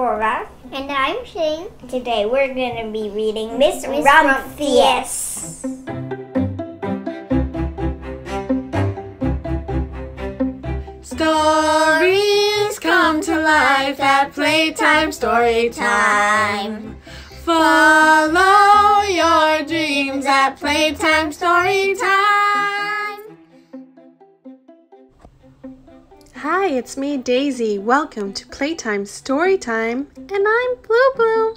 Laura. And I'm Shane. Today we're going to be reading Miss Rumphius. Stories come to life at playtime, story time. Follow your dreams at playtime, story time. Hi, it's me, Daisy. Welcome to Playtime Story Time, and I'm Blue.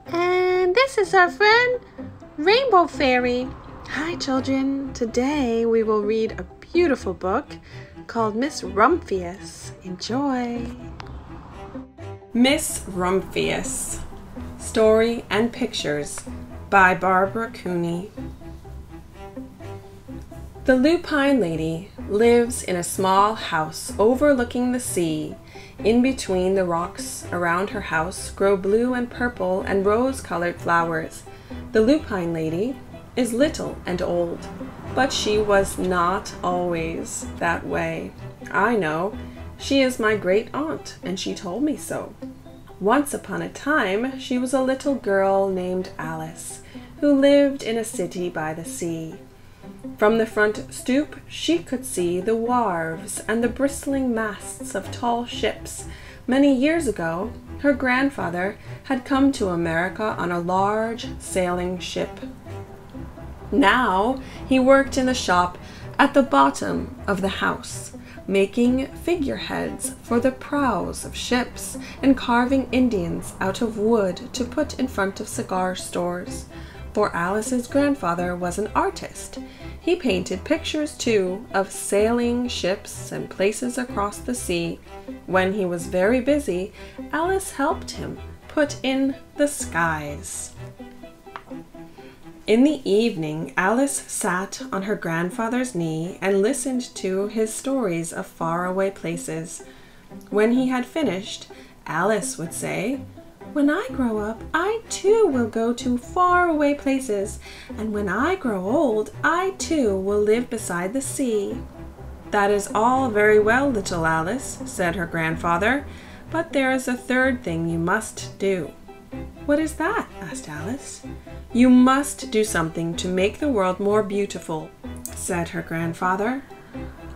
And this is our friend, Rainbow Fairy. Hi, children. Today we will read a beautiful book called Miss Rumphius. Enjoy. Miss Rumphius. Story and Pictures by Barbara Cooney. The Lupine Lady lives in a small house overlooking the sea. In between the rocks around her house grow blue and purple and rose-colored flowers. The Lupine Lady is little and old, but she was not always that way. I know. She is my great aunt, and she told me so. Once upon a time, she was a little girl named Alice, who lived in a city by the sea. From the front stoop, she could see the wharves and the bristling masts of tall ships. Many years ago, her grandfather had come to America on a large sailing ship. Now, he worked in the shop at the bottom of the house, making figureheads for the prows of ships and carving Indians out of wood to put in front of cigar stores. For Alice's grandfather was an artist. He painted pictures, too, of sailing ships and places across the sea. When he was very busy, Alice helped him put in the skies. In the evening, Alice sat on her grandfather's knee and listened to his stories of faraway places. When he had finished, Alice would say, "When I grow up, I too will go to faraway places, and when I grow old, I too will live beside the sea." "That is all very well, little Alice," said her grandfather, "but there is a third thing you must do." "What is that?" asked Alice. "You must do something to make the world more beautiful," said her grandfather.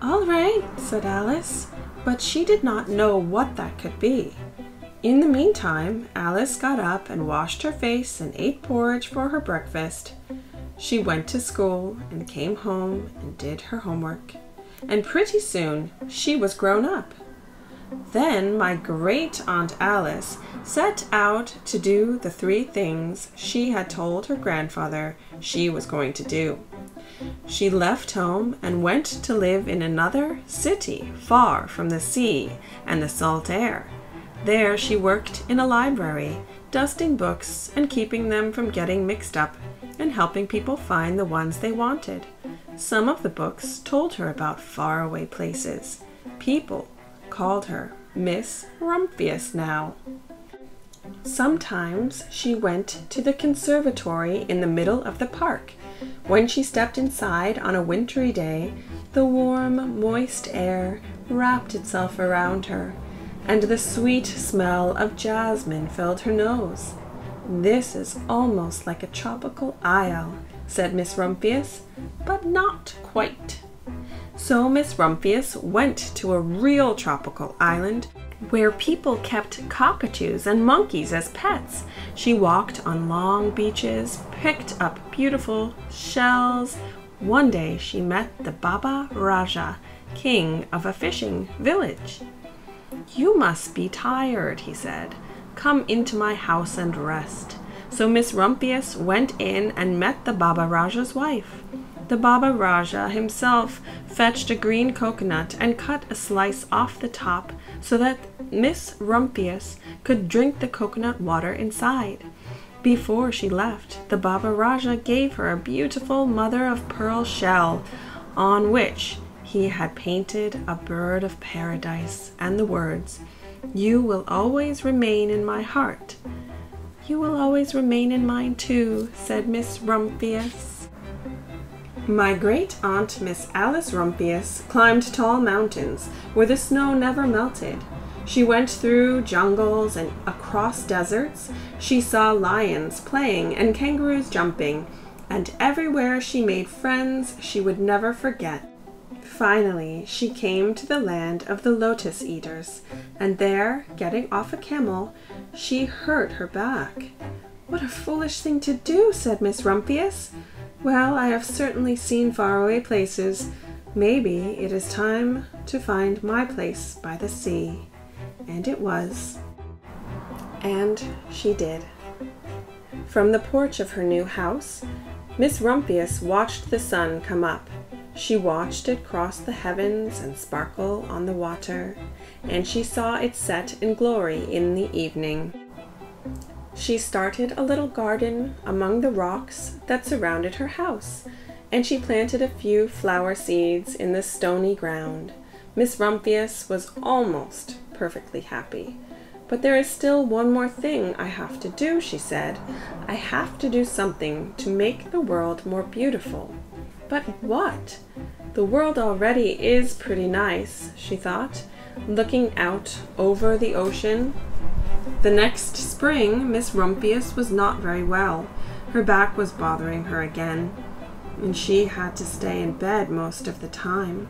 "All right," said Alice, but she did not know what that could be. In the meantime, Alice got up and washed her face and ate porridge for her breakfast. She went to school and came home and did her homework, and pretty soon she was grown up. Then my great Aunt Alice set out to do the three things she had told her grandfather she was going to do. She left home and went to live in another city far from the sea and the salt air. There she worked in a library, dusting books and keeping them from getting mixed up, and helping people find the ones they wanted. Some of the books told her about faraway places. People called her Miss Rumphius now. Sometimes she went to the conservatory in the middle of the park. When she stepped inside on a wintry day, the warm, moist air wrapped itself around her, and the sweet smell of jasmine filled her nose. "This is almost like a tropical isle," said Miss Rumphius, "but not quite." So Miss Rumphius went to a real tropical island where people kept cockatoos and monkeys as pets. She walked on long beaches, picked up beautiful shells. One day she met the Baba Raja, king of a fishing village. "You must be tired," he said. "Come into my house and rest." So Miss Rumphius went in and met the Baba Raja's wife. The Baba Raja himself fetched a green coconut and cut a slice off the top so that Miss Rumphius could drink the coconut water inside. Before she left, the Baba Raja gave her a beautiful mother-of-pearl shell on which he had painted a bird of paradise and the words, "You will always remain in my heart." "You will always remain in mine too," said Miss Rumphius. My great aunt Miss Alice Rumphius climbed tall mountains where the snow never melted. She went through jungles and across deserts. She saw lions playing and kangaroos jumping, and everywhere she made friends she would never forget. Finally, she came to the land of the lotus eaters, and there, getting off a camel, she hurt her back. "What a foolish thing to do," said Miss Rumphius. "Well, I have certainly seen faraway places. Maybe it is time to find my place by the sea." And it was. And she did. From the porch of her new house, Miss Rumphius watched the sun come up. She watched it cross the heavens and sparkle on the water, and she saw it set in glory in the evening. She started a little garden among the rocks that surrounded her house, and she planted a few flower seeds in the stony ground. Miss Rumphius was almost perfectly happy. "But there is still one more thing I have to do," she said. "I have to do something to make the world more beautiful." "But what? The world already is pretty nice," she thought, looking out over the ocean. The next spring, Miss Rumphius was not very well. Her back was bothering her again, and she had to stay in bed most of the time.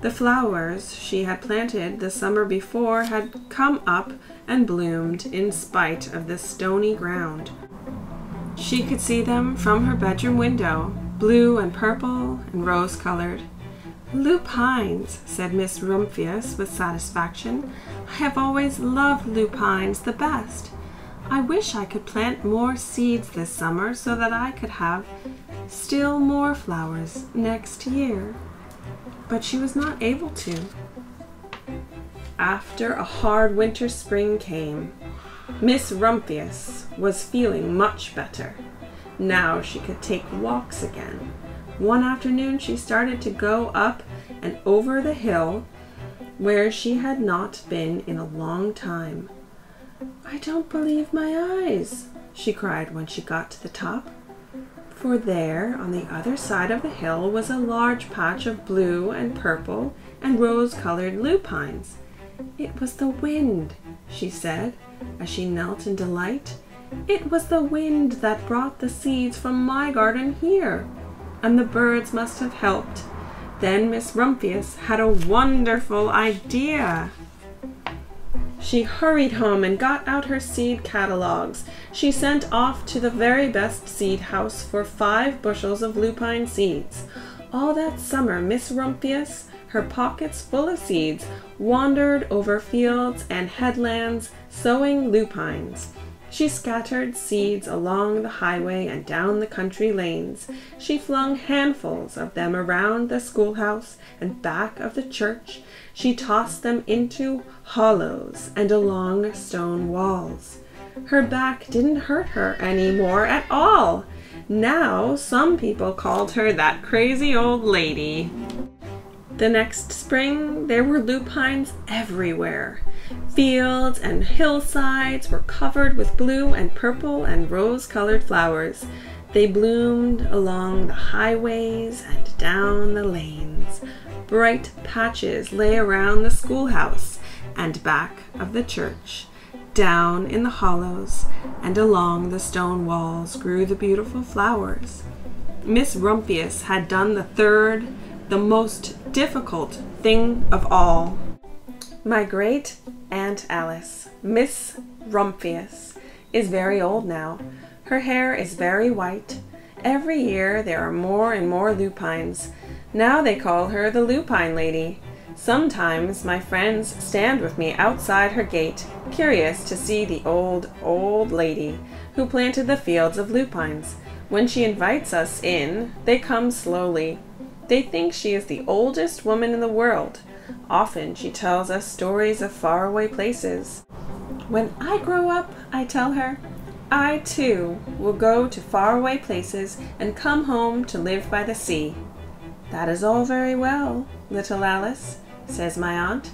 The flowers she had planted the summer before had come up and bloomed in spite of the stony ground. She could see them from her bedroom window, blue and purple and rose-colored. "Lupines," said Miss Rumphius with satisfaction. "I have always loved lupines the best. I wish I could plant more seeds this summer so that I could have still more flowers next year." But she was not able to. After a hard winter spring came, Miss Rumphius was feeling much better. Now she could take walks again. One afternoon she started to go up and over the hill where she had not been in a long time. "I don't believe my eyes," she cried when she got to the top. For there, on the other side of the hill, was a large patch of blue and purple and rose-colored lupines. "It was the wind," she said, as she knelt in delight. "It was the wind that brought the seeds from my garden here, and the birds must have helped." Then Miss Rumphius had a wonderful idea. She hurried home and got out her seed catalogues. She sent off to the very best seed house for 5 bushels of lupine seeds. All that summer Miss Rumphius, her pockets full of seeds, wandered over fields and headlands sowing lupines. She scattered seeds along the highway and down the country lanes. She flung handfuls of them around the schoolhouse and back of the church. She tossed them into hollows and along stone walls. Her back didn't hurt her any more at all. Now some people called her that crazy old lady. The next spring there were lupines everywhere. Fields and hillsides were covered with blue and purple and rose-colored flowers. They bloomed along the highways and down the lanes. Bright patches lay around the schoolhouse and back of the church. Down in the hollows and along the stone walls grew the beautiful flowers. Miss Rumphius had done the most difficult thing of all. My great Aunt Alice, Miss Rumphius, is very old now. Her hair is very white. Every year there are more and more lupines. Now they call her the Lupine Lady. Sometimes my friends stand with me outside her gate, curious to see the old lady who planted the fields of lupines. When she invites us in, they come slowly. They think she is the oldest woman in the world. Often she tells us stories of faraway places. "When I grow up," I tell her, "I too will go to faraway places and come home to live by the sea." "That is all very well, little Alice," says my aunt,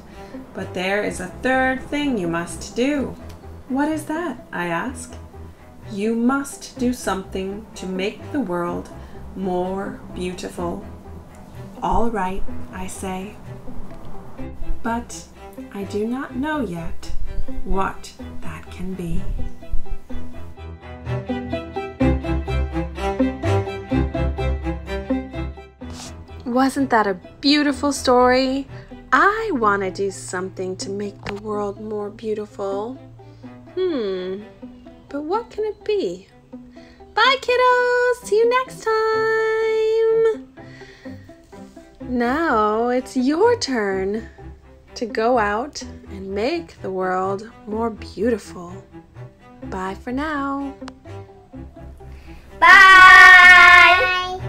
"but there is a third thing you must do." "What is that?" I ask. "You must do something to make the world more beautiful." "All right," I say. But I do not know yet what that can be. Wasn't that a beautiful story? I want to do something to make the world more beautiful. But what can it be? Bye, kiddos! See you next time! Now it's your turn to go out and make the world more beautiful. Bye for now. Bye!